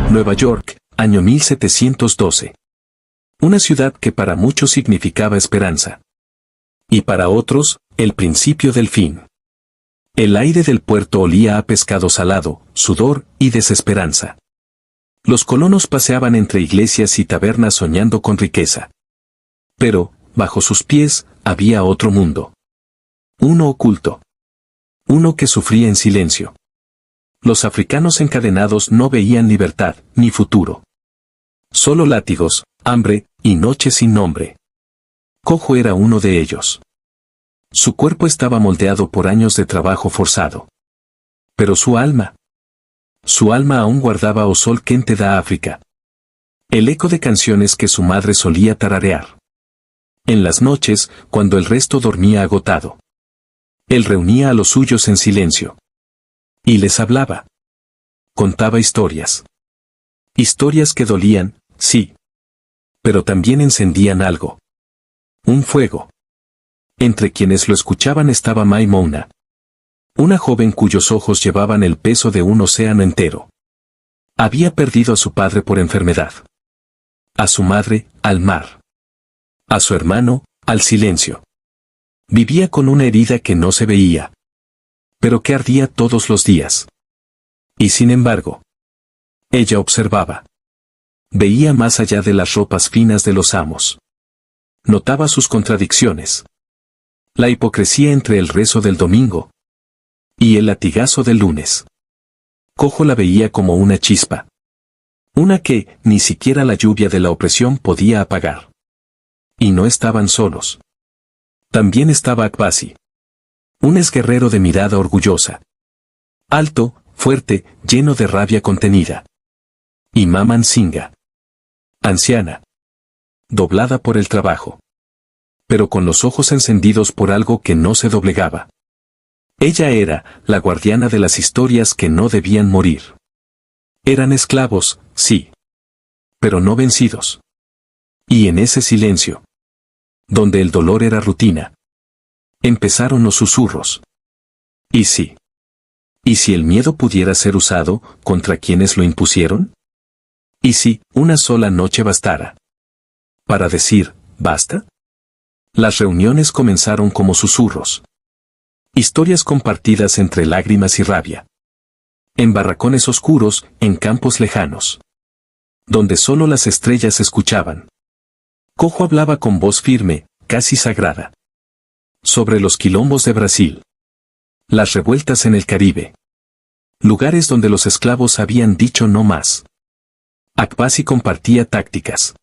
Nueva York, año 1712. Una ciudad que para muchos significaba esperanza. Y para otros, el principio del fin. El aire del puerto olía a pescado salado, sudor y desesperanza. Los colonos paseaban entre iglesias y tabernas soñando con riqueza. Pero, bajo sus pies, había otro mundo. Uno oculto. Uno que sufría en silencio. Los africanos encadenados no veían libertad, ni futuro. Solo látigos, hambre, y noches sin nombre. Cojo era uno de ellos. Su cuerpo estaba moldeado por años de trabajo forzado. Pero su alma aún guardaba O Sol Quente da África. El eco de canciones que su madre solía tararear. En las noches, cuando el resto dormía agotado. Él reunía a los suyos en silencio. Y les hablaba. Contaba historias. Historias que dolían, sí. Pero también encendían algo. Un fuego. Entre quienes lo escuchaban estaba Maimouna. Una joven cuyos ojos llevaban el peso de un océano entero. Había perdido a su padre por enfermedad. A su madre, al mar. A su hermano, al silencio. Vivía con una herida que no se veía. Pero que ardía todos los días. Y sin embargo, ella observaba. Veía más allá de las ropas finas de los amos. Notaba sus contradicciones. La hipocresía entre el rezo del domingo y el latigazo del lunes. Cojo la veía como una chispa. Una que ni siquiera la lluvia de la opresión podía apagar. Y no estaban solos. También estaba Akbasi. Un exguerrero de mirada orgullosa. Alto, fuerte, lleno de rabia contenida. Y Mama Nsinga. Anciana. Doblada por el trabajo. Pero con los ojos encendidos por algo que no se doblegaba. Ella era la guardiana de las historias que no debían morir. Eran esclavos, sí. Pero no vencidos. Y en ese silencio, donde el dolor era rutina, empezaron los susurros. ¿Y si? ¿Y si el miedo pudiera ser usado contra quienes lo impusieron? ¿Y si una sola noche bastara para decir, basta? Las reuniones comenzaron como susurros. Historias compartidas entre lágrimas y rabia. En barracones oscuros, en campos lejanos. Donde solo las estrellas escuchaban. Cojo hablaba con voz firme, casi sagrada. Sobre los quilombos de Brasil. Las revueltas en el Caribe. Lugares donde los esclavos habían dicho no más. Akbasi compartía tácticas.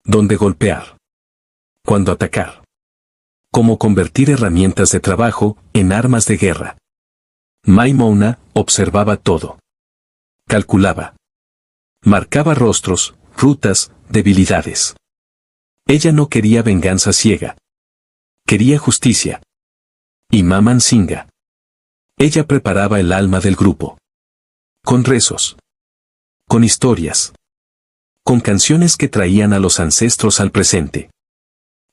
Dónde golpear. Cuándo atacar. Cómo convertir herramientas de trabajo en armas de guerra. Maimouna observaba todo. Calculaba. Marcaba rostros, rutas, debilidades. Ella no quería venganza ciega. Quería justicia. Y Mama Nsinga. Ella preparaba el alma del grupo. Con rezos. Con historias. Con canciones que traían a los ancestros al presente.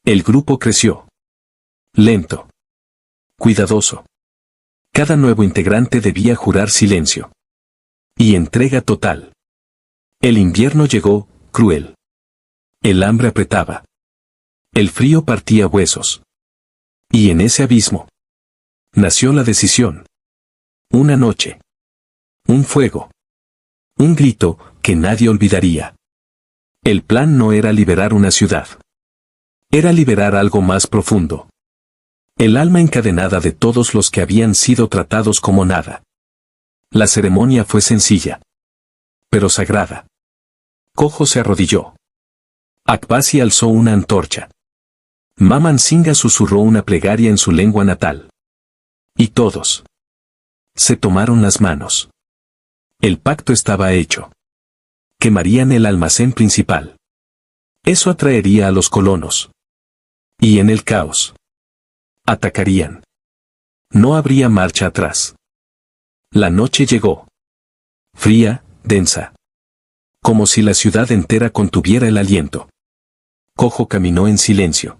El grupo creció. Lento. Cuidadoso. Cada nuevo integrante debía jurar silencio. Y entrega total. El invierno llegó, cruel. El hambre apretaba. El frío partía huesos. Y en ese abismo nació la decisión. Una noche. Un fuego. Un grito que nadie olvidaría. El plan no era liberar una ciudad. Era liberar algo más profundo. El alma encadenada de todos los que habían sido tratados como nada. La ceremonia fue sencilla. Pero sagrada. Cojo se arrodilló. Akbasi alzó una antorcha. Mama Nsinga susurró una plegaria en su lengua natal. Y todos se tomaron las manos. El pacto estaba hecho. Quemarían el almacén principal. Eso atraería a los colonos. Y en el caos atacarían. No habría marcha atrás. La noche llegó. Fría, densa. Como si la ciudad entera contuviera el aliento. Cojo caminó en silencio.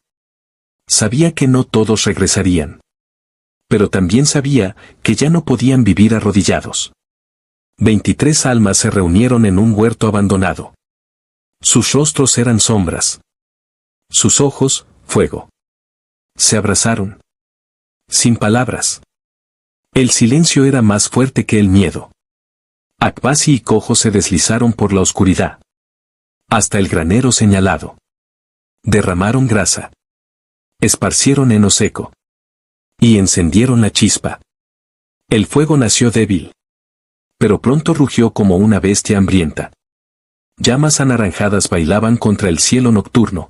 Sabía que no todos regresarían. Pero también sabía que ya no podían vivir arrodillados. 23 almas se reunieron en un huerto abandonado. Sus rostros eran sombras. Sus ojos, fuego. Se abrazaron. Sin palabras. El silencio era más fuerte que el miedo. Akbasi y Cojo se deslizaron por la oscuridad. Hasta el granero señalado. Derramaron grasa. Esparcieron heno seco. Y encendieron la chispa. El fuego nació débil. Pero pronto rugió como una bestia hambrienta. Llamas anaranjadas bailaban contra el cielo nocturno.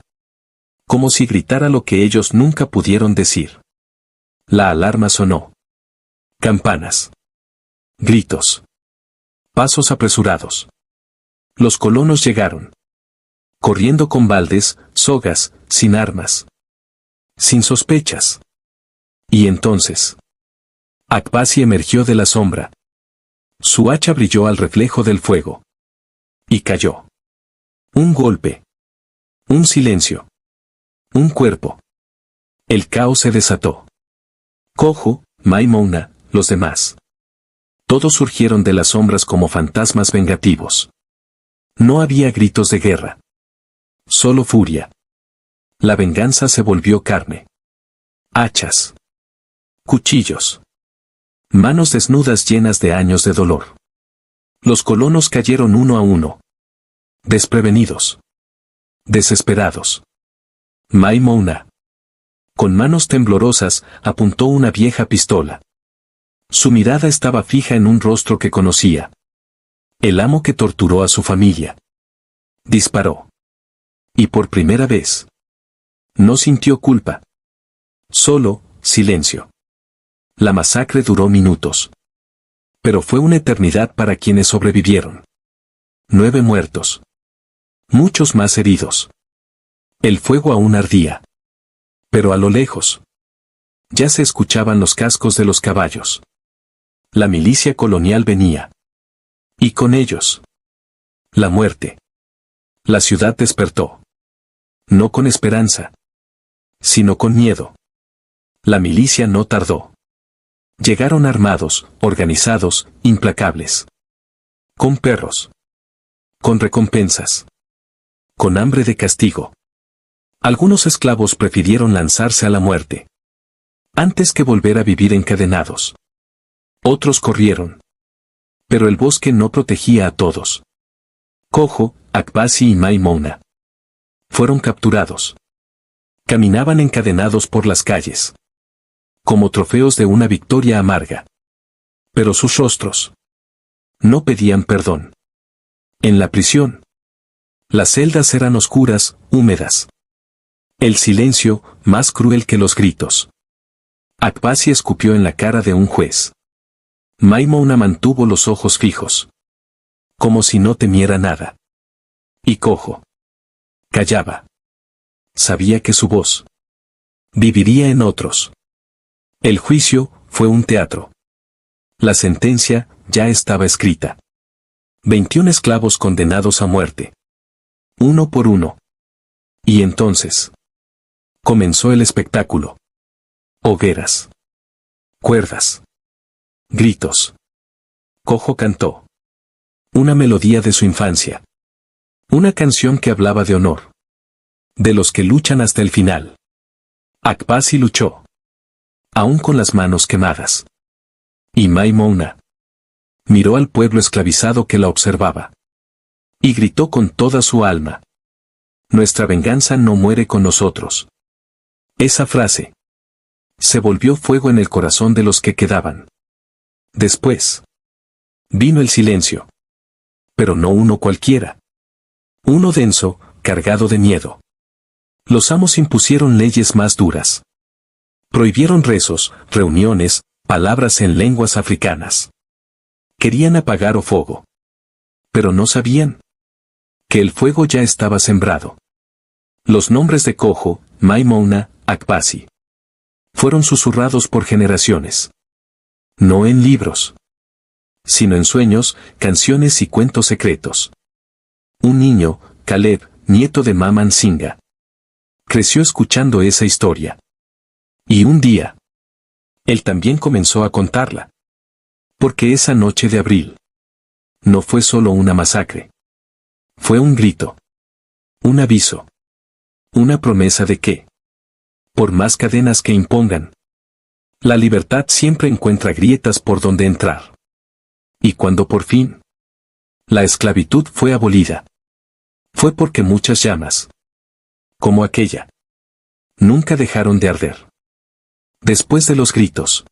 Como si gritara lo que ellos nunca pudieron decir. La alarma sonó. Campanas. Gritos. Pasos apresurados. Los colonos llegaron. Corriendo con baldes, sogas, sin armas. Sin sospechas. Y entonces. Akbasi emergió de la sombra. Su hacha brilló al reflejo del fuego. Y cayó. Un golpe. Un silencio. Un cuerpo. El caos se desató. Cojo, Maimouna, los demás. Todos surgieron de las sombras como fantasmas vengativos. No había gritos de guerra. Solo furia. La venganza se volvió carne. Hachas. Cuchillos. Manos desnudas llenas de años de dolor. Los colonos cayeron uno a uno. Desprevenidos. Desesperados. Maimouna. Con manos temblorosas, apuntó una vieja pistola. Su mirada estaba fija en un rostro que conocía. El amo que torturó a su familia. Disparó. Y por primera vez. No sintió culpa. Solo, silencio. La masacre duró minutos. Pero fue una eternidad para quienes sobrevivieron. 9 muertos. Muchos más heridos. El fuego aún ardía. Pero a lo lejos. Ya se escuchaban los cascos de los caballos. La milicia colonial venía. Y con ellos. La muerte. La ciudad despertó. No con esperanza. Sino con miedo. La milicia no tardó. Llegaron armados, organizados, implacables. Con perros. Con recompensas. Con hambre de castigo. Algunos esclavos prefirieron lanzarse a la muerte. Antes que volver a vivir encadenados. Otros corrieron. Pero el bosque no protegía a todos. Cojo, Akbasi y Maimouna. Fueron capturados. Caminaban encadenados por las calles. Como trofeos de una victoria amarga. Pero sus rostros. No pedían perdón. En la prisión. Las celdas eran oscuras, húmedas. El silencio, más cruel que los gritos. Akbasi escupió en la cara de un juez. Maimouna mantuvo los ojos fijos. Como si no temiera nada. Y Cojo. Callaba. Sabía que su voz. Viviría en otros. El juicio fue un teatro. La sentencia ya estaba escrita. 21 esclavos condenados a muerte. Uno por uno. Y entonces. Comenzó el espectáculo. Hogueras. Cuerdas. Gritos. Cojo cantó. Una melodía de su infancia. Una canción que hablaba de honor. De los que luchan hasta el final. Akbasi luchó. Aún con las manos quemadas. Y Maimouna. Miró al pueblo esclavizado que la observaba. Y gritó con toda su alma. Nuestra venganza no muere con nosotros. Esa frase. Se volvió fuego en el corazón de los que quedaban. Después. Vino el silencio. Pero no uno cualquiera. Uno denso, cargado de miedo. Los amos impusieron leyes más duras. Prohibieron rezos, reuniones, palabras en lenguas africanas. Querían apagar o fuego. Pero no sabían que el fuego ya estaba sembrado. Los nombres de Cojo, Maimouna, Akbasi. Fueron susurrados por generaciones. No en libros. Sino en sueños, canciones y cuentos secretos. Un niño, Caleb, nieto de Maman Singa. Creció escuchando esa historia. Y un día. Él también comenzó a contarla. Porque esa noche de abril. No fue solo una masacre. Fue un grito. Un aviso. Una promesa de que, por más cadenas que impongan, la libertad siempre encuentra grietas por donde entrar. Y cuando por fin la esclavitud fue abolida, fue porque muchas llamas, como aquella, nunca dejaron de arder. Después de los gritos,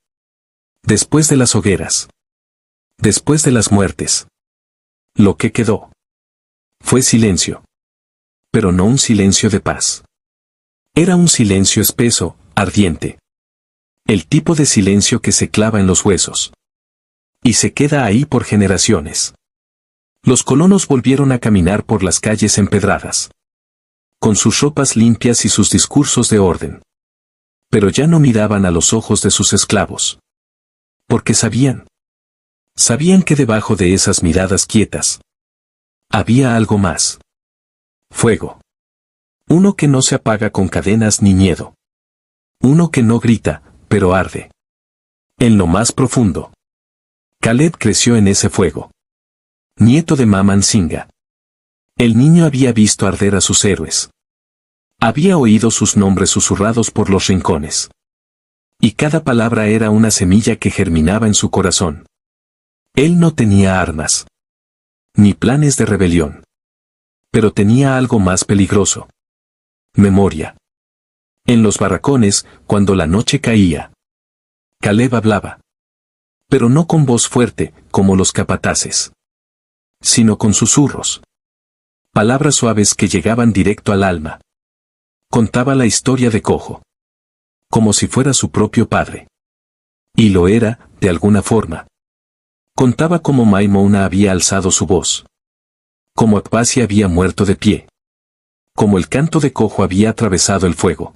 después de las hogueras, después de las muertes, lo que quedó fue silencio. Pero no un silencio de paz. Era un silencio espeso, ardiente. El tipo de silencio que se clava en los huesos. Y se queda ahí por generaciones. Los colonos volvieron a caminar por las calles empedradas, con sus ropas limpias y sus discursos de orden. Pero ya no miraban a los ojos de sus esclavos. Porque sabían que debajo de esas miradas quietas había algo más. Fuego. Uno que no se apaga con cadenas ni miedo. Uno que no grita, pero arde. En lo más profundo. Caleb creció en ese fuego. Nieto de Maman Singa. El niño había visto arder a sus héroes. Había oído sus nombres susurrados por los rincones. Y cada palabra era una semilla que germinaba en su corazón. Él no tenía armas, ni planes de rebelión. Pero tenía algo más peligroso. Memoria. En los barracones, cuando la noche caía, Caleb hablaba. Pero no con voz fuerte, como los capataces, sino con susurros. Palabras suaves que llegaban directo al alma. Contaba la historia de Cojo, como si fuera su propio padre. Y lo era, de alguna forma. Contaba cómo Maimona había alzado su voz. Como Akbasi había muerto de pie. Como el canto de Cojo había atravesado el fuego.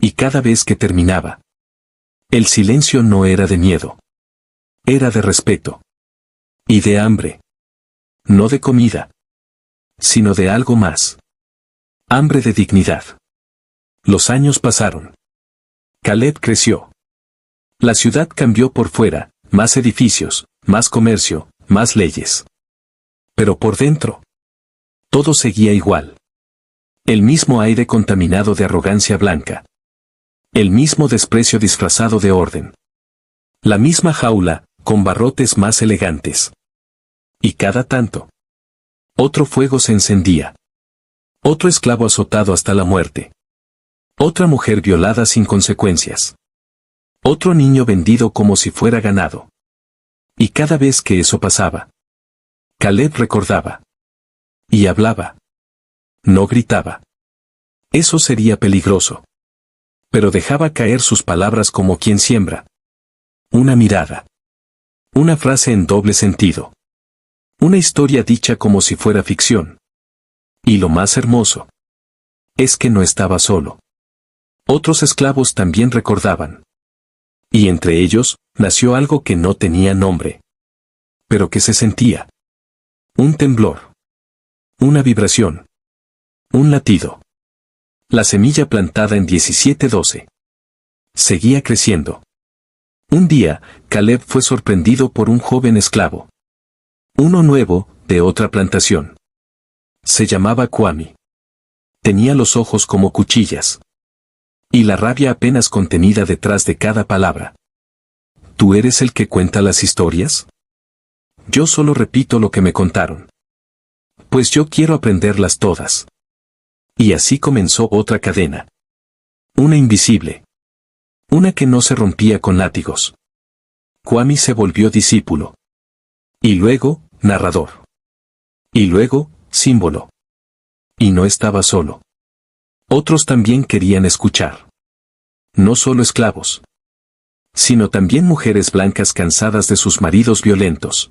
Y cada vez que terminaba, el silencio no era de miedo. Era de respeto. Y de hambre. No de comida, sino de algo más. Hambre de dignidad. Los años pasaron. Caleb creció. La ciudad cambió por fuera, más edificios, más comercio, más leyes. Pero por dentro, todo seguía igual. El mismo aire contaminado de arrogancia blanca. El mismo desprecio disfrazado de orden. La misma jaula, con barrotes más elegantes. Y cada tanto, otro fuego se encendía. Otro esclavo azotado hasta la muerte. Otra mujer violada sin consecuencias. Otro niño vendido como si fuera ganado. Y cada vez que eso pasaba, Caleb recordaba. Y hablaba. No gritaba. Eso sería peligroso. Pero dejaba caer sus palabras como quien siembra. Una mirada. Una frase en doble sentido. Una historia dicha como si fuera ficción. Y lo más hermoso es que no estaba solo. Otros esclavos también recordaban. Y entre ellos, nació algo que no tenía nombre. Pero que se sentía. Un temblor. Una vibración. Un latido. La semilla plantada en 1712. Seguía creciendo. Un día, Caleb fue sorprendido por un joven esclavo. Uno nuevo, de otra plantación. Se llamaba Kwame. Tenía los ojos como cuchillas. Y la rabia apenas contenida detrás de cada palabra. ¿Tú eres el que cuenta las historias? Yo solo repito lo que me contaron. Pues yo quiero aprenderlas todas. Y así comenzó otra cadena. Una invisible. Una que no se rompía con látigos. Kwame se volvió discípulo. Y luego, narrador. Y luego, símbolo. Y no estaba solo. Otros también querían escuchar. No solo esclavos, sino también mujeres blancas cansadas de sus maridos violentos.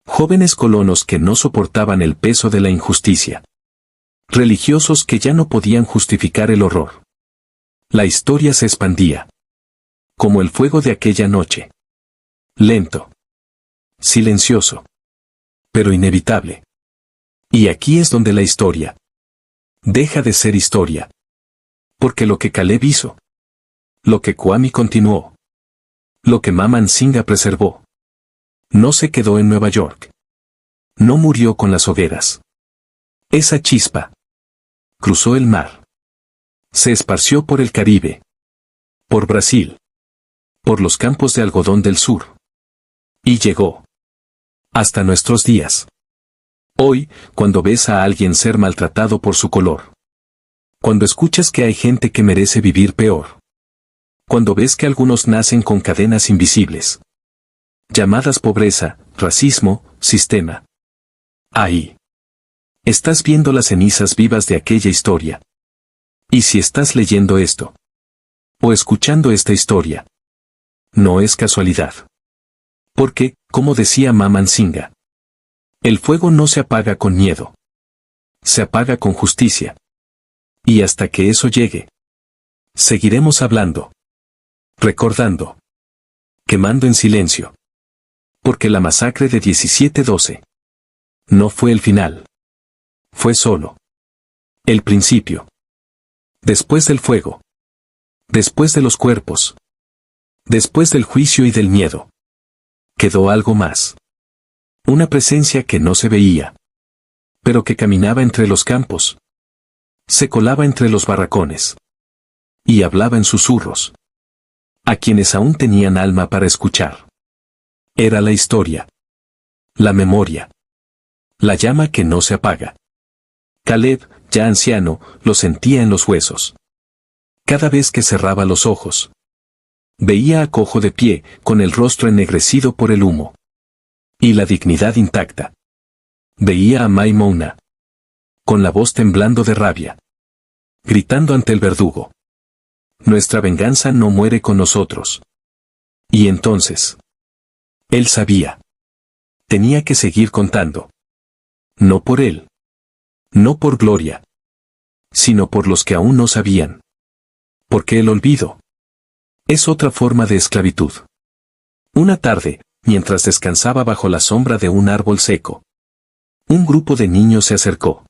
Jóvenes colonos que no soportaban el peso de la injusticia. Religiosos que ya no podían justificar el horror. La historia se expandía. Como el fuego de aquella noche. Lento. Silencioso. Pero inevitable. Y aquí es donde la historia deja de ser historia. Porque lo que Caleb hizo, lo que Kwame continuó, lo que Maman Singa preservó, no se quedó en Nueva York. No murió con las hogueras. Esa chispa cruzó el mar. Se esparció por el Caribe. Por Brasil. Por los campos de algodón del sur. Y llegó hasta nuestros días. Hoy, cuando ves a alguien ser maltratado por su color. Cuando escuchas que hay gente que merece vivir peor. Cuando ves que algunos nacen con cadenas invisibles. Llamadas pobreza, racismo, sistema. Ahí. Estás viendo las cenizas vivas de aquella historia. Y si estás leyendo esto. O escuchando esta historia. No es casualidad. Porque, como decía Maman Singha, el fuego no se apaga con miedo. Se apaga con justicia. Y hasta que eso llegue, seguiremos hablando. Recordando. Quemando en silencio. Porque la masacre de 17/12 no fue el final. Fue solo el principio. Después del fuego. Después de los cuerpos. Después del juicio y del miedo. Quedó algo más. Una presencia que no se veía. Pero que caminaba entre los campos. Se colaba entre los barracones. Y hablaba en susurros. A quienes aún tenían alma para escuchar. Era la historia. La memoria. La llama que no se apaga. Caleb, ya anciano, lo sentía en los huesos. Cada vez que cerraba los ojos. Veía a Cojo de pie, con el rostro ennegrecido por el humo. Y la dignidad intacta. Veía a Maimouna. Con la voz temblando de rabia. Gritando ante el verdugo. Nuestra venganza no muere con nosotros. Y entonces. Él sabía. Tenía que seguir contando. No por él. No por gloria. Sino por los que aún no sabían. Porque el olvido es otra forma de esclavitud. Una tarde, mientras descansaba bajo la sombra de un árbol seco, un grupo de niños se acercó.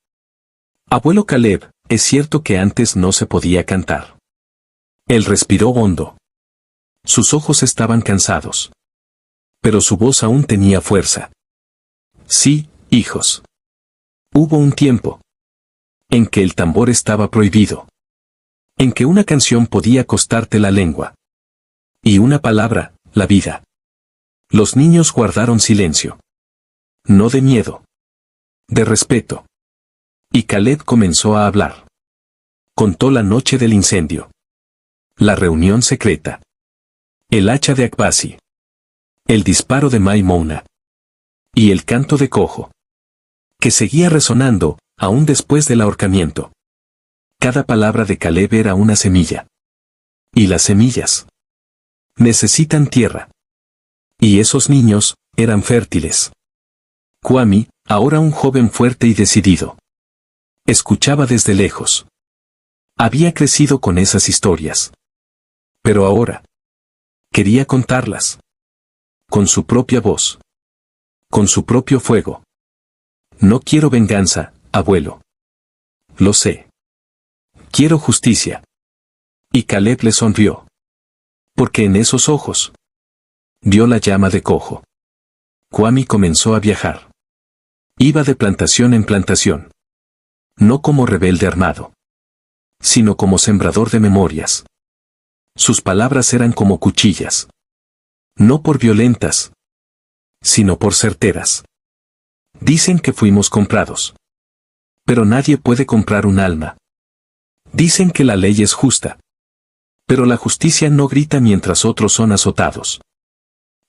Abuelo Caleb, es cierto que antes no se podía cantar. Él respiró hondo. Sus ojos estaban cansados. Pero su voz aún tenía fuerza. Sí, hijos. Hubo un tiempo en que el tambor estaba prohibido. En que una canción podía costarte la lengua. Y una palabra, la vida. Los niños guardaron silencio. No de miedo. De respeto. Y Caleb comenzó a hablar. Contó la noche del incendio. La reunión secreta. El hacha de Akbasi. El disparo de Maimouna. Y el canto de Cojo. Que seguía resonando, aún después del ahorcamiento. Cada palabra de Caleb era una semilla. Y las semillas necesitan tierra. Y esos niños eran fértiles. Kwame, ahora un joven fuerte y decidido, escuchaba desde lejos. Había crecido con esas historias. Pero ahora quería contarlas. Con su propia voz. Con su propio fuego. No quiero venganza, abuelo. Lo sé. Quiero justicia. Y Caleb le sonrió. Porque en esos ojos vio la llama de Cojo. Kwame comenzó a viajar. Iba de plantación en plantación. No como rebelde armado. Sino como sembrador de memorias. Sus palabras eran como cuchillas. No por violentas. Sino por certeras. Dicen que fuimos comprados. Pero nadie puede comprar un alma. Dicen que la ley es justa. Pero la justicia no grita mientras otros son azotados.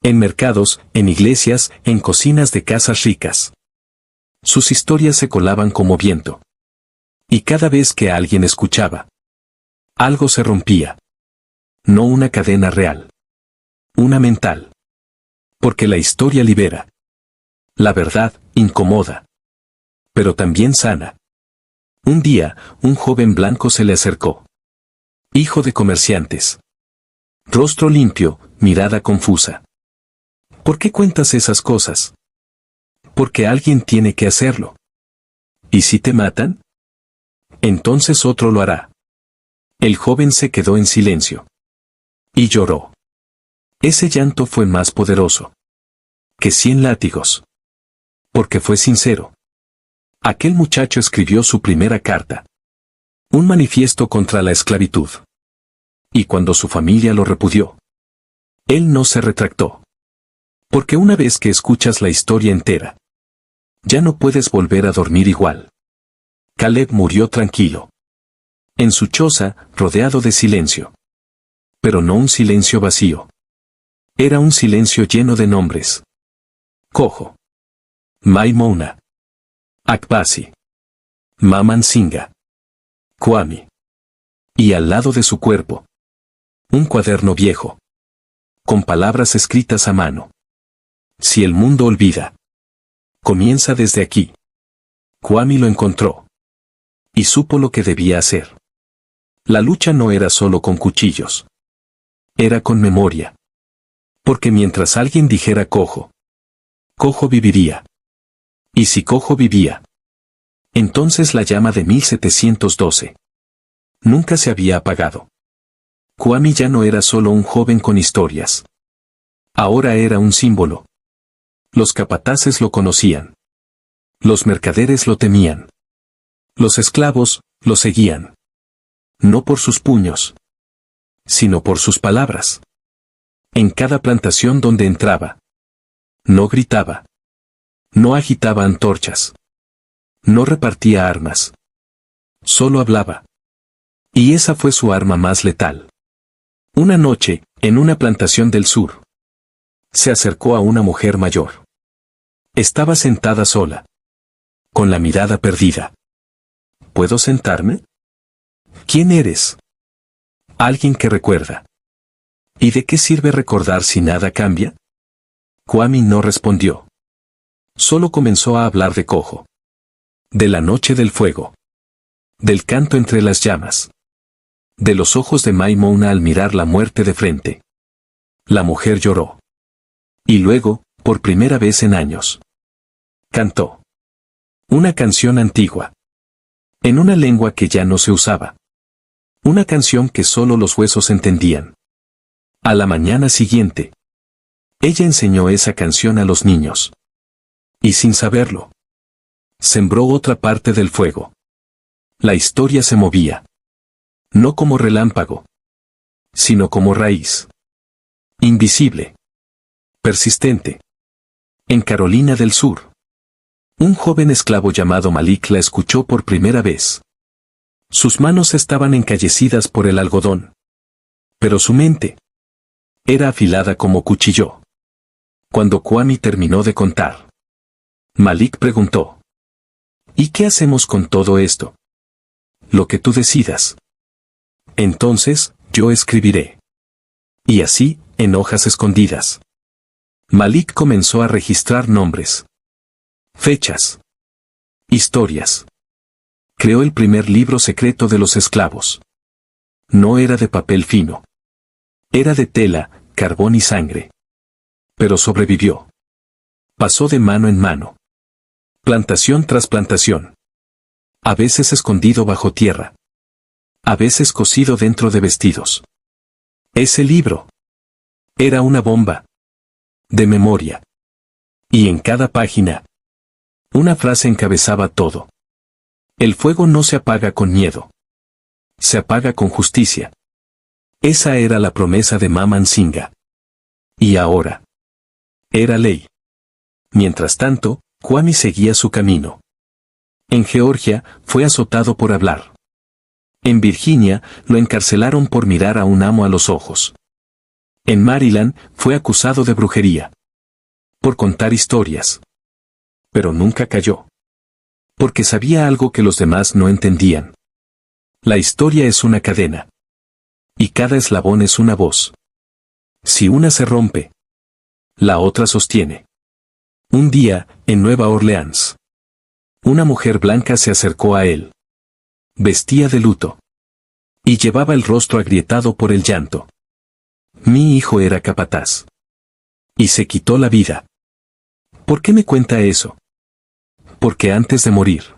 En mercados, en iglesias, en cocinas de casas ricas. Sus historias se colaban como viento. Y cada vez que alguien escuchaba, algo se rompía. No una cadena real. Una mental. Porque la historia libera. La verdad, incomoda. Pero también sana. Un día, un joven blanco se le acercó. Hijo de comerciantes. Rostro limpio, mirada confusa. ¿Por qué cuentas esas cosas? Porque alguien tiene que hacerlo. ¿Y si te matan? Entonces otro lo hará. El joven se quedó en silencio. Y lloró. Ese llanto fue más poderoso que 100 látigos. Porque fue sincero. Aquel muchacho escribió su primera carta. Un manifiesto contra la esclavitud. Y cuando su familia lo repudió, él no se retractó. Porque una vez que escuchas la historia entera, ya no puedes volver a dormir igual. Caleb murió tranquilo. En su choza, rodeado de silencio. Pero no un silencio vacío. Era un silencio lleno de nombres. Cojo. Maimona. Akbasi. Maman Singa. Kwami. Y al lado de su cuerpo, un cuaderno viejo. Con palabras escritas a mano. Si el mundo olvida, comienza desde aquí. Kwami lo encontró. Y supo lo que debía hacer. La lucha no era solo con cuchillos. Era con memoria. Porque mientras alguien dijera Cojo, Cojo viviría. Y si Cojo vivía, entonces la llama de 1712 nunca se había apagado. Kwami ya no era solo un joven con historias. Ahora era un símbolo. Los capataces lo conocían. Los mercaderes lo temían. Los esclavos lo seguían. No por sus puños, sino por sus palabras. En cada plantación donde entraba, no gritaba. No agitaba antorchas. No repartía armas. Solo hablaba. Y esa fue su arma más letal. Una noche, en una plantación del sur, se acercó a una mujer mayor. Estaba sentada sola, con la mirada perdida. ¿Puedo sentarme? ¿Quién eres? Alguien que recuerda. ¿Y de qué sirve recordar si nada cambia? Kwami no respondió. Solo comenzó a hablar de Cojo. De la noche del fuego. Del canto entre las llamas. De los ojos de Maimona al mirar la muerte de frente. La mujer lloró. Y luego, por primera vez en años, cantó. Una canción antigua. En una lengua que ya no se usaba. Una canción que solo los huesos entendían. A la mañana siguiente, ella enseñó esa canción a los niños. Y sin saberlo, sembró otra parte del fuego. La historia se movía. No como relámpago, sino como raíz. Invisible. Persistente. En Carolina del Sur, un joven esclavo llamado Malik la escuchó por primera vez. Sus manos estaban encallecidas por el algodón. Pero su mente era afilada como cuchillo. Cuando Kwami terminó de contar, Malik preguntó: ¿y qué hacemos con todo esto? Lo que tú decidas. Entonces, yo escribiré. Y así, en hojas escondidas, Malik comenzó a registrar nombres, fechas, historias. Creó el primer libro secreto de los esclavos. No era de papel fino. Era de tela, carbón y sangre. Pero sobrevivió. Pasó de mano en mano. Plantación tras plantación. A veces escondido bajo tierra. A veces cosido dentro de vestidos. Ese libro era una bomba de memoria. Y en cada página, una frase encabezaba todo. El fuego no se apaga con miedo. Se apaga con justicia. Esa era la promesa de Maman Singa. Y ahora, era ley. Mientras tanto, Kwami seguía su camino. En Georgia, fue azotado por hablar. En Virginia, lo encarcelaron por mirar a un amo a los ojos. En Maryland, fue acusado de brujería. Por contar historias. Pero nunca cayó. Porque sabía algo que los demás no entendían. La historia es una cadena. Y cada eslabón es una voz. Si una se rompe, la otra sostiene. Un día, en Nueva Orleans, una mujer blanca se acercó a él. Vestía de luto. Y llevaba el rostro agrietado por el llanto. Mi hijo era capataz. Y se quitó la vida. ¿Por qué me cuenta eso? Porque antes de morir,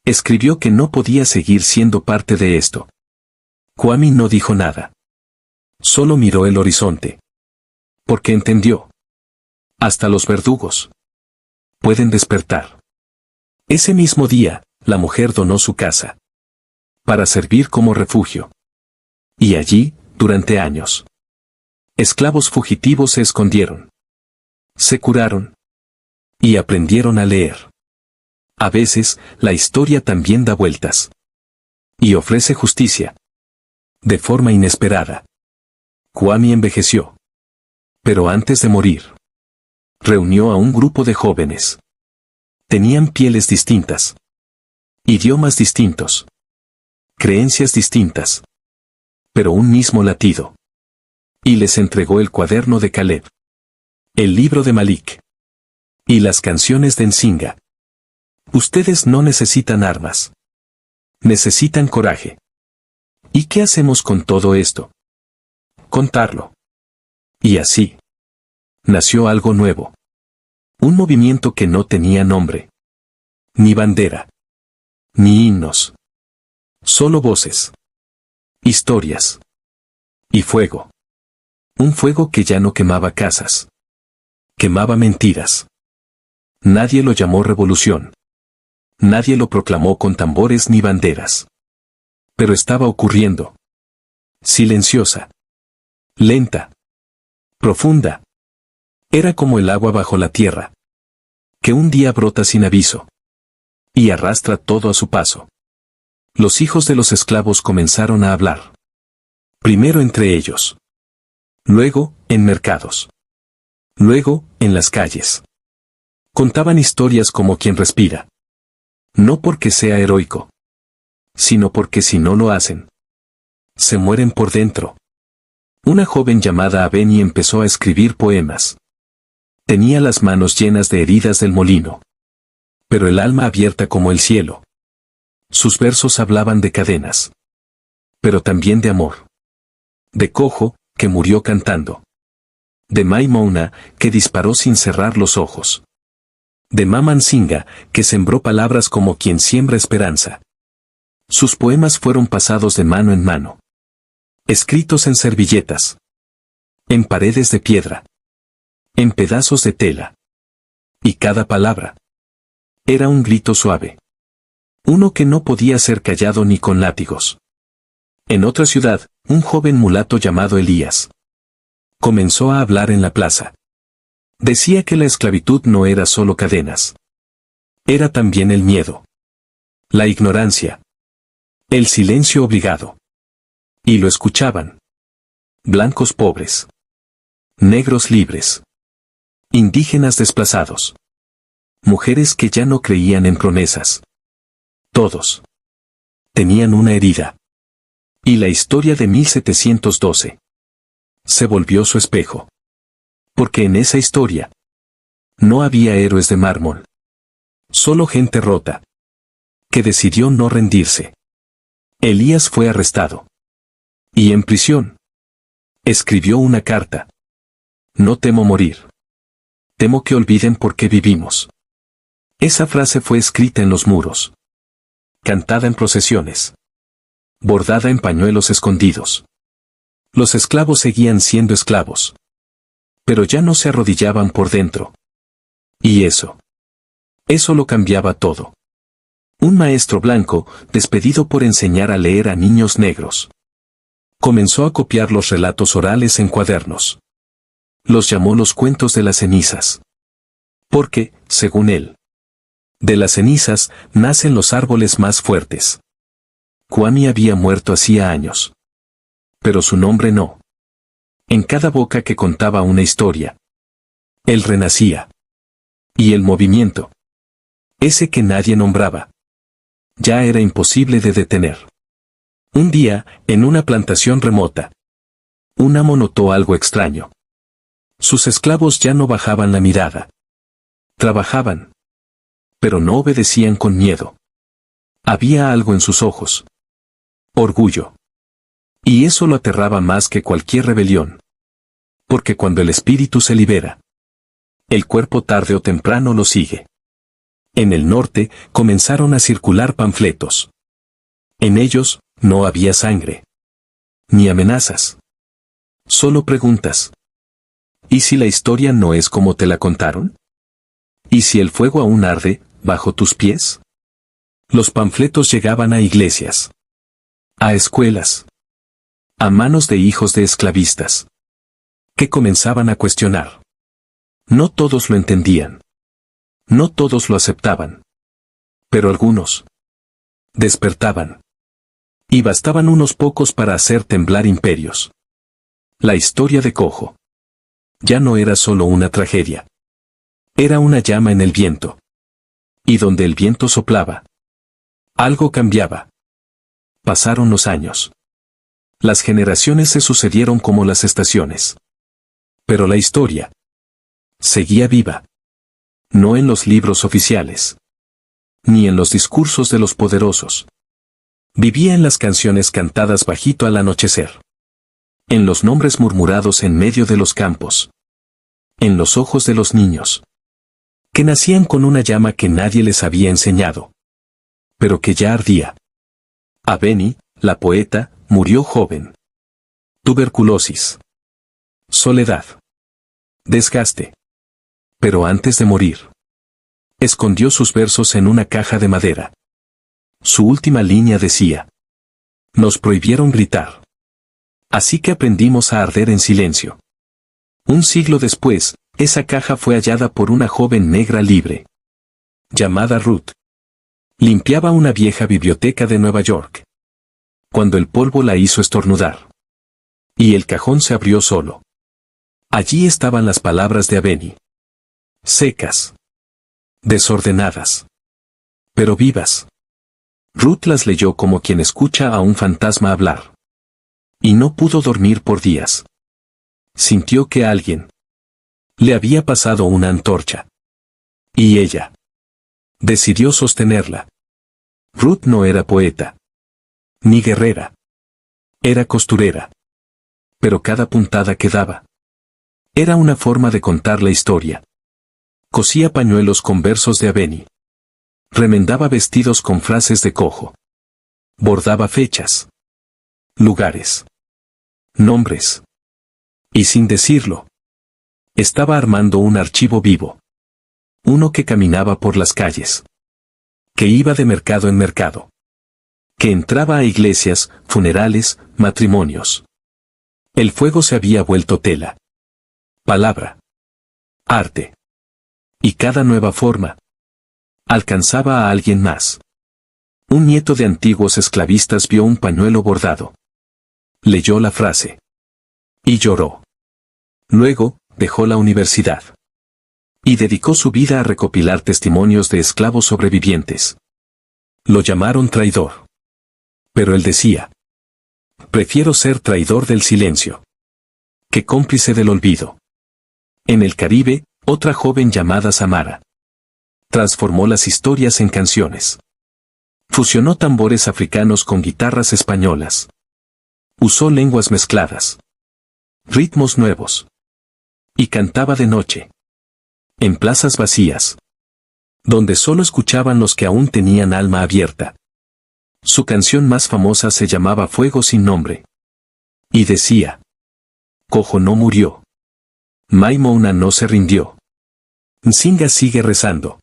escribió que no podía seguir siendo parte de esto. Kwami no dijo nada. Solo miró el horizonte. Porque entendió. Hasta los verdugos pueden despertar. Ese mismo día, la mujer donó su casa para servir como refugio. Y allí, durante años, esclavos fugitivos se escondieron, se curaron y aprendieron a leer. A veces, la historia también da vueltas y ofrece justicia de forma inesperada. Kwame envejeció, pero antes de morir, reunió a un grupo de jóvenes. Tenían pieles distintas, idiomas distintos, creencias distintas, pero un mismo latido. Y les entregó el cuaderno de Caleb, el libro de Malik y las canciones de Nsinga. Ustedes no necesitan armas. Necesitan coraje. ¿Y qué hacemos con todo esto? Contarlo. Y así nació algo nuevo. Un movimiento que no tenía nombre, ni bandera, ni himnos. Solo voces, historias y fuego. Un fuego que ya no quemaba casas. Quemaba mentiras. Nadie lo llamó revolución. Nadie lo proclamó con tambores ni banderas. Pero estaba ocurriendo. Silenciosa. Lenta. Profunda. Era como el agua bajo la tierra, que un día brota sin aviso y arrastra todo a su paso. Los hijos de los esclavos comenzaron a hablar. Primero entre ellos. Luego, en mercados. Luego, en las calles. Contaban historias como quien respira. No porque sea heroico, sino porque si no lo hacen, se mueren por dentro. Una joven llamada Abeni empezó a escribir poemas. Tenía las manos llenas de heridas del molino, pero el alma abierta como el cielo. Sus versos hablaban de cadenas, pero también de amor. De Cojo, que murió cantando. De Maimouna, que disparó sin cerrar los ojos. De Mama Nsinga, que sembró palabras como quien siembra esperanza. Sus poemas fueron pasados de mano en mano. Escritos en servilletas. En paredes de piedra. En pedazos de tela. Y cada palabra era un grito suave. Uno que no podía ser callado ni con látigos. En otra ciudad, un joven mulato llamado Elías comenzó a hablar en la plaza. Decía que la esclavitud no era solo cadenas. Era también el miedo. La ignorancia. El silencio obligado. Y lo escuchaban. Blancos pobres. Negros libres. Indígenas desplazados. Mujeres que ya no creían en promesas. Todos tenían una herida. Y la historia de 1712 se volvió su espejo. Porque en esa historia no había héroes de mármol. Solo gente rota, que decidió no rendirse. Elías fue arrestado. Y en prisión escribió una carta. No temo morir. Temo que olviden por qué vivimos. Esa frase fue escrita en los muros. Cantada en procesiones. Bordada en pañuelos escondidos. Los esclavos seguían siendo esclavos. Pero ya no se arrodillaban por dentro. Y eso lo cambiaba todo. Un maestro blanco, despedido por enseñar a leer a niños negros, comenzó a copiar los relatos orales en cuadernos. Los llamó los cuentos de las cenizas. Porque, según él, de las cenizas nacen los árboles más fuertes. Kwame había muerto hacía años. Pero su nombre no. En cada boca que contaba una historia, él renacía. Y el movimiento, ese que nadie nombraba, ya era imposible de detener. Un día, en una plantación remota, un amo notó algo extraño. Sus esclavos ya no bajaban la mirada. Trabajaban, pero no obedecían con miedo. Había algo en sus ojos. Orgullo. Y eso lo aterraba más que cualquier rebelión. Porque cuando el espíritu se libera, el cuerpo tarde o temprano lo sigue. En el norte comenzaron a circular panfletos. En ellos no había sangre. Ni amenazas. Solo preguntas. ¿Y si la historia no es como te la contaron? ¿Y si el fuego aún arde, bajo tus pies? Los panfletos llegaban a iglesias, a escuelas, a manos de hijos de esclavistas, que comenzaban a cuestionar. No todos lo entendían. No todos lo aceptaban. Pero algunos despertaban. Y bastaban unos pocos para hacer temblar imperios. La historia de Cojo ya no era solo una tragedia. Era una llama en el viento. Y donde el viento soplaba, algo cambiaba. Pasaron los años. Las generaciones se sucedieron como las estaciones. Pero la historia seguía viva. No en los libros oficiales, ni en los discursos de los poderosos. Vivía en las canciones cantadas bajito al anochecer. En los nombres murmurados en medio de los campos. En los ojos de los niños, que nacían con una llama que nadie les había enseñado, pero que ya ardía. Aveni, la poeta, murió joven. Tuberculosis. Soledad. Desgaste. Pero antes de morir, escondió sus versos en una caja de madera. Su última línea decía: nos prohibieron gritar. Así que aprendimos a arder en silencio. Un siglo después, esa caja fue hallada por una joven negra libre, llamada Ruth. Limpiaba una vieja biblioteca de Nueva York, cuando el polvo la hizo estornudar. Y el cajón se abrió solo. Allí estaban las palabras de Aveni. Secas. Desordenadas. Pero vivas. Ruth las leyó como quien escucha a un fantasma hablar. Y no pudo dormir por días. Sintió que alguien le había pasado una antorcha. Y ella decidió sostenerla. Ruth no era poeta, ni guerrera. Era costurera. Pero cada puntada que daba era una forma de contar la historia. Cosía pañuelos con versos de Aveni. Remendaba vestidos con frases de Cojo. Bordaba fechas, lugares, nombres. Y sin decirlo, estaba armando un archivo vivo. Uno que caminaba por las calles. Que iba de mercado en mercado. Que entraba a iglesias, funerales, matrimonios. El fuego se había vuelto tela. Palabra. Arte. Y cada nueva forma alcanzaba a alguien más. Un nieto de antiguos esclavistas vio un pañuelo bordado. Leyó la frase. Y lloró. Luego, dejó la universidad. Y dedicó su vida a recopilar testimonios de esclavos sobrevivientes. Lo llamaron traidor. Pero él decía: prefiero ser traidor del silencio que cómplice del olvido. En el Caribe, otra joven llamada Samara transformó las historias en canciones. Fusionó tambores africanos con guitarras españolas. Usó lenguas mezcladas. Ritmos nuevos. Y cantaba de noche. En plazas vacías. Donde solo escuchaban los que aún tenían alma abierta. Su canción más famosa se llamaba Fuego sin nombre. Y decía: Cojo no murió. Maimouna no se rindió. Nsinga sigue rezando.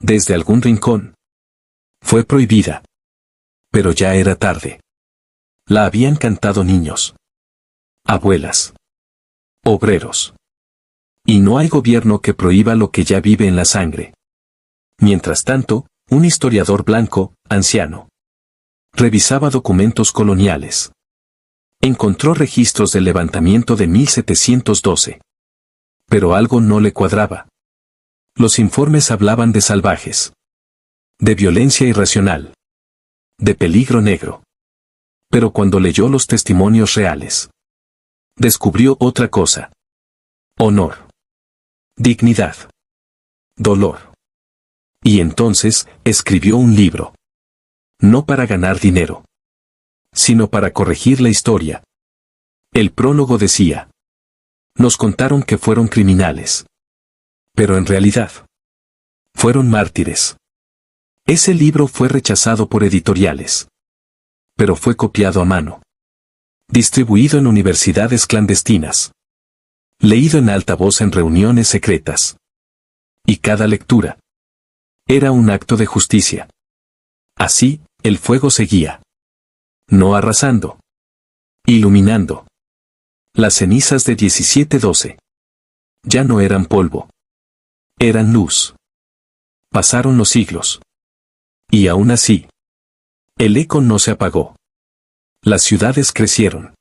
Desde algún rincón. Fue prohibida. Pero ya era tarde. La habían cantado niños. Abuelas. Obreros. Y no hay gobierno que prohíba lo que ya vive en la sangre. Mientras tanto, un historiador blanco, anciano, revisaba documentos coloniales. Encontró registros del levantamiento de 1712. Pero algo no le cuadraba. Los informes hablaban de salvajes. De violencia irracional. De peligro negro. Pero cuando leyó los testimonios reales, descubrió otra cosa. Honor. Dignidad. Dolor. Y entonces, escribió un libro. No para ganar dinero, sino para corregir la historia. El prólogo decía: nos contaron que fueron criminales. Pero en realidad, fueron mártires. Ese libro fue rechazado por editoriales. Pero fue copiado a mano. Distribuido en universidades clandestinas. Leído en alta voz en reuniones secretas. Y cada lectura era un acto de justicia. Así, el fuego seguía. No arrasando. Iluminando. Las cenizas de 1712. Ya no eran polvo. Eran luz. Pasaron los siglos. Y aún así, el eco no se apagó. Las ciudades crecieron.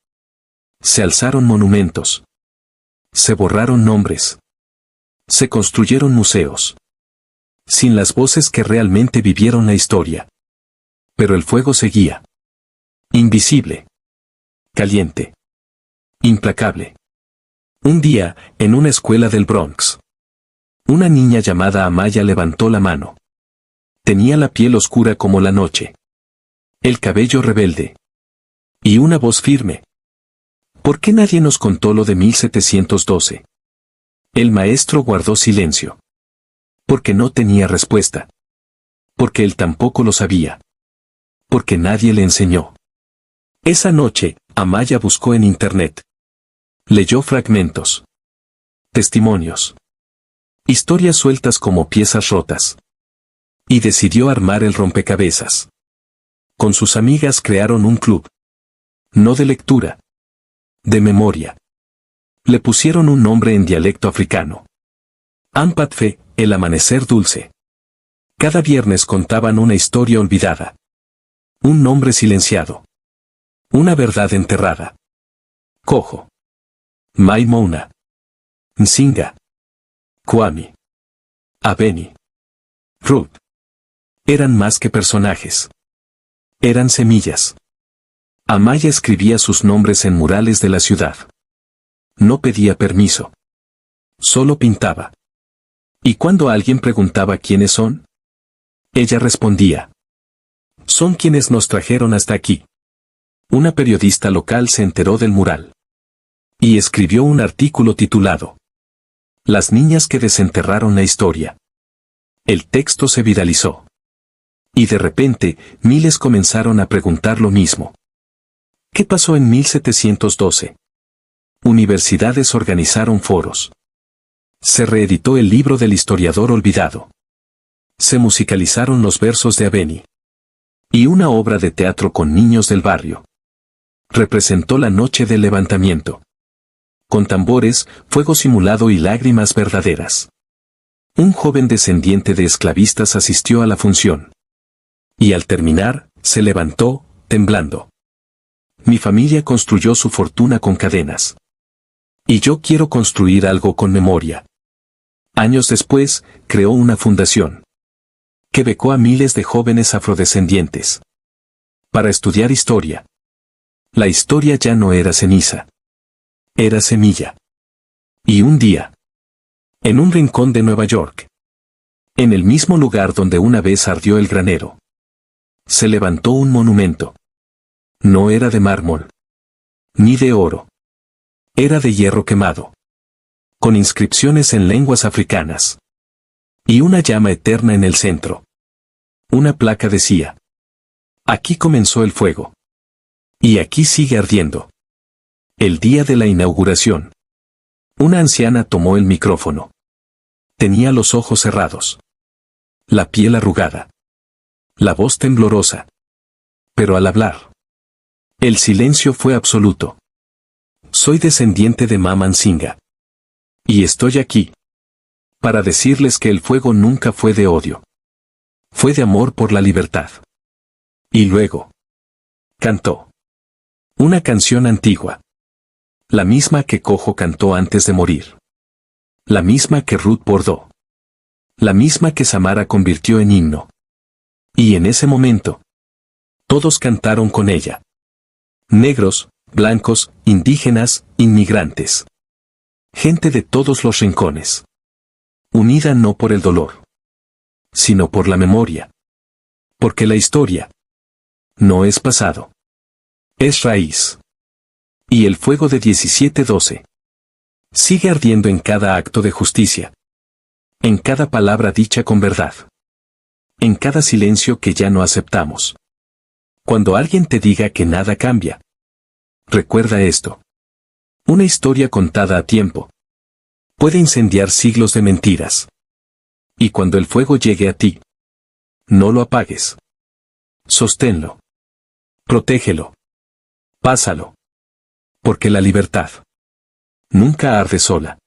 Se alzaron monumentos. Se borraron nombres. Se construyeron museos. Sin las voces que realmente vivieron la historia. Pero el fuego seguía. Invisible. Caliente. Implacable. Un día, en una escuela del Bronx, una niña llamada Amaya levantó la mano. Tenía la piel oscura como la noche. El cabello rebelde. Y una voz firme. ¿Por qué nadie nos contó lo de 1712? El maestro guardó silencio. Porque no tenía respuesta. Porque él tampoco lo sabía. Porque nadie le enseñó. Esa noche, Amaya buscó en internet. Leyó fragmentos. Testimonios. Historias sueltas como piezas rotas. Y decidió armar el rompecabezas. Con sus amigas crearon un club. No de lectura. De memoria. Le pusieron un nombre en dialecto africano. Ampatfe, el amanecer dulce. Cada viernes contaban una historia olvidada. Un nombre silenciado. Una verdad enterrada. Cojo. Maimona. Nsinga. Kwame. Abeni. Ruth. Eran más que personajes. Eran semillas. Amaya escribía sus nombres en murales de la ciudad. No pedía permiso. Solo pintaba. Y cuando alguien preguntaba quiénes son, ella respondía. Son quienes nos trajeron hasta aquí. Una periodista local se enteró del mural. Y escribió un artículo titulado Las niñas que desenterraron la historia. El texto se viralizó. Y de repente, miles comenzaron a preguntar lo mismo. ¿Qué pasó en 1712? Universidades organizaron foros. Se reeditó el libro del historiador olvidado. Se musicalizaron los versos de Abeni. Y una obra de teatro con niños del barrio representó la noche del levantamiento. Con tambores, fuego simulado y lágrimas verdaderas. Un joven descendiente de esclavistas asistió a la función. Y al terminar, se levantó, temblando. Mi familia construyó su fortuna con cadenas. Y yo quiero construir algo con memoria. Años después, creó una fundación que becó a miles de jóvenes afrodescendientes para estudiar historia. La historia ya no era ceniza. Era semilla. Y un día, en un rincón de Nueva York, en el mismo lugar donde una vez ardió el granero, se levantó un monumento. No era de mármol, ni de oro. Era de hierro quemado, con inscripciones en lenguas africanas. Y una llama eterna en el centro. Una placa decía: aquí comenzó el fuego. Y aquí sigue ardiendo. El día de la inauguración. Una anciana tomó el micrófono. Tenía los ojos cerrados. La piel arrugada. La voz temblorosa. Pero al hablar, el silencio fue absoluto. Soy descendiente de Mama Nsinga. Y estoy aquí para decirles que el fuego nunca fue de odio. Fue de amor por la libertad. Y luego cantó una canción antigua. La misma que Cojo cantó antes de morir. La misma que Ruth bordó. La misma que Samara convirtió en himno. Y en ese momento, todos cantaron con ella. Negros, blancos, indígenas, inmigrantes. Gente de todos los rincones. Unida no por el dolor, sino por la memoria. Porque la historia no es pasado. Es raíz. Y el fuego de 1712 sigue ardiendo en cada acto de justicia. En cada palabra dicha con verdad. En cada silencio que ya no aceptamos. Cuando alguien te diga que nada cambia, recuerda esto. Una historia contada a tiempo puede incendiar siglos de mentiras. Y cuando el fuego llegue a ti, no lo apagues. Sosténlo. Protégelo. Pásalo. Porque la libertad nunca arde sola.